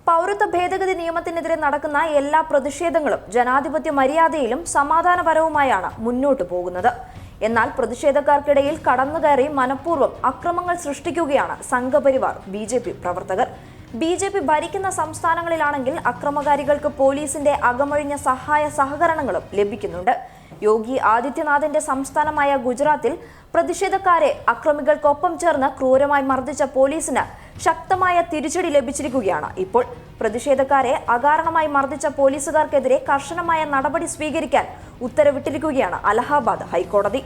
പൗരത്വ ഭേദഗതി നിയമത്തിനെതിരെ നടക്കുന്ന എല്ലാ പ്രതിഷേധങ്ങളും ജനാധിപത്യ മര്യാദയിലും സമാധാനപരവുമായാണ് മുന്നോട്ടു പോകുന്നത്. എന്നാൽ പ്രതിഷേധക്കാർക്കിടയിൽ കടന്നുകയറി മനഃപൂർവ്വം അക്രമങ്ങൾ സൃഷ്ടിക്കുകയാണ് സംഘപരിവാർ ബി.ജെ.പി. പ്രവർത്തകർ. ബി.ജെ.പി. ഭരിക്കുന്ന സംസ്ഥാനങ്ങളിലാണെങ്കിൽ അക്രമകാരികൾക്ക് പോലീസിന്റെ അകമഴിഞ്ഞ സഹായ സഹകരണങ്ങളും ലഭിക്കുന്നുണ്ട്. യോഗി ആദിത്യനാഥിന്റെ സംസ്ഥാനമായ ഗുജറാത്തിൽ പ്രതിഷേധക്കാരെ അക്രമികൾക്കൊപ്പം ചേർന്ന് ക്രൂരമായി മർദ്ദിച്ച പോലീസിന് ശക്തമായ തിരിച്ചടി ലഭിച്ചിരിക്കുകയാണ്. ഇപ്പോൾ പ്രതിഷേധക്കാരെ അകാരണമായി മർദ്ദിച്ച പോലീസുകാർക്കെതിരെ കർശനമായ നടപടി സ്വീകരിക്കാൻ ഉത്തരവിട്ടിരിക്കുകയാണ് അലഹാബാദ് ഹൈക്കോടതി.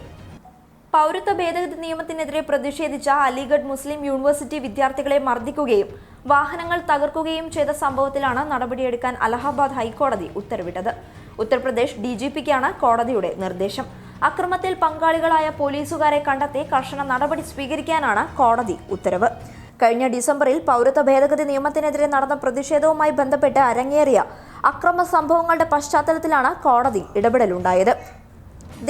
പൗരത്വ ഭേദഗതി നിയമത്തിനെതിരെ പ്രതിഷേധിച്ച അലിഗഡ് മുസ്ലിം യൂണിവേഴ്സിറ്റി വിദ്യാർത്ഥികളെ മർദ്ദിക്കുകയും വാഹനങ്ങൾ തകർക്കുകയും ചെയ്ത സംഭവത്തിലാണ് നടപടിയെടുക്കാൻ അലഹാബാദ് ഹൈക്കോടതി ഉത്തരവിട്ടത്. ഉത്തർപ്രദേശ് DGPക്കാണ് കോടതിയുടെ നിർദ്ദേശം. അക്രമത്തിൽ പങ്കാളികളായ പോലീസുകാരെ കണ്ടെത്തി കർശന നടപടി സ്വീകരിക്കാനാണ് കോടതി ഉത്തരവ്. കഴിഞ്ഞ ഡിസംബറിൽ പൗരത്വ ഭേദഗതി നിയമത്തിനെതിരെ നടന്ന പ്രതിഷേധവുമായി ബന്ധപ്പെട്ട് അരങ്ങേറിയ അക്രമ സംഭവങ്ങളുടെ പശ്ചാത്തലത്തിലാണ് കോടതി ഇടപെടലുണ്ടായത്.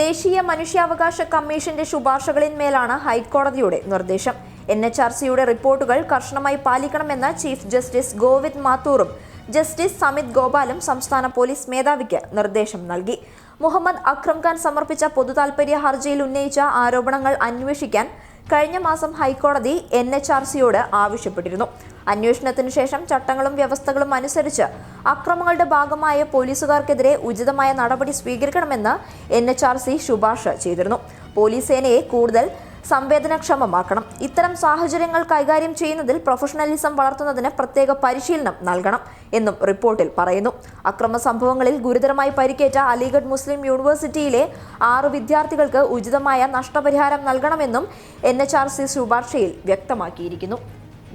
ദേശീയ മനുഷ്യാവകാശ കമ്മീഷന്റെ ശുപാർശകളിന്മേലാണ് ഹൈക്കോടതിയുടെ നിർദ്ദേശം. NHRCയുടെ റിപ്പോർട്ടുകൾ കർശനമായി പാലിക്കണമെന്ന് chief justice Govind മാത്തൂറും justice Samit ഗോപാലും സംസ്ഥാന പോലീസ് മേധാവിക്ക് നിർദ്ദേശം നൽകി. മുഹമ്മദ് അക്രം ഖാൻ സമർപ്പിച്ച പൊതുതാൽപര്യ ഹർജിയിൽ ഉന്നയിച്ച ആരോപണങ്ങൾ അന്വേഷിക്കാൻ കഴിഞ്ഞ മാസം ഹൈക്കോടതി NHRCയോട് ആവശ്യപ്പെട്ടിരുന്നു. അന്വേഷണത്തിന് ശേഷം ചട്ടങ്ങളും വ്യവസ്ഥകളും അനുസരിച്ച് അക്രമങ്ങളുടെ ഭാഗമായ പോലീസുകാർക്കെതിരെ ഉചിതമായ നടപടി സ്വീകരിക്കണമെന്ന് NHRC ശുപാർശ ചെയ്തിരുന്നു. പോലീസ് സേനയെ കൂടുതൽ സംവേദനക്ഷമമാക്കണം. ഇത്തരം സാഹചര്യങ്ങൾ കൈകാര്യം ചെയ്യുന്നതിൽ പ്രൊഫഷണലിസം വളർത്തുന്നതിന് പ്രത്യേക പരിശീലനം നൽകണം എന്നും റിപ്പോർട്ടിൽ പറയുന്നു. അക്രമ സംഭവങ്ങളിൽ ഗുരുതരമായി പരിക്കേറ്റ അലിഗഡ് മുസ്ലിം യൂണിവേഴ്സിറ്റിയിലെ 6 വിദ്യാർത്ഥികൾക്ക് ഉചിതമായ നഷ്ടപരിഹാരം നൽകണമെന്നും NHRC ശുപാർശയിൽ വ്യക്തമാക്കിയിരിക്കുന്നു.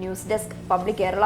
News desk public Kerala.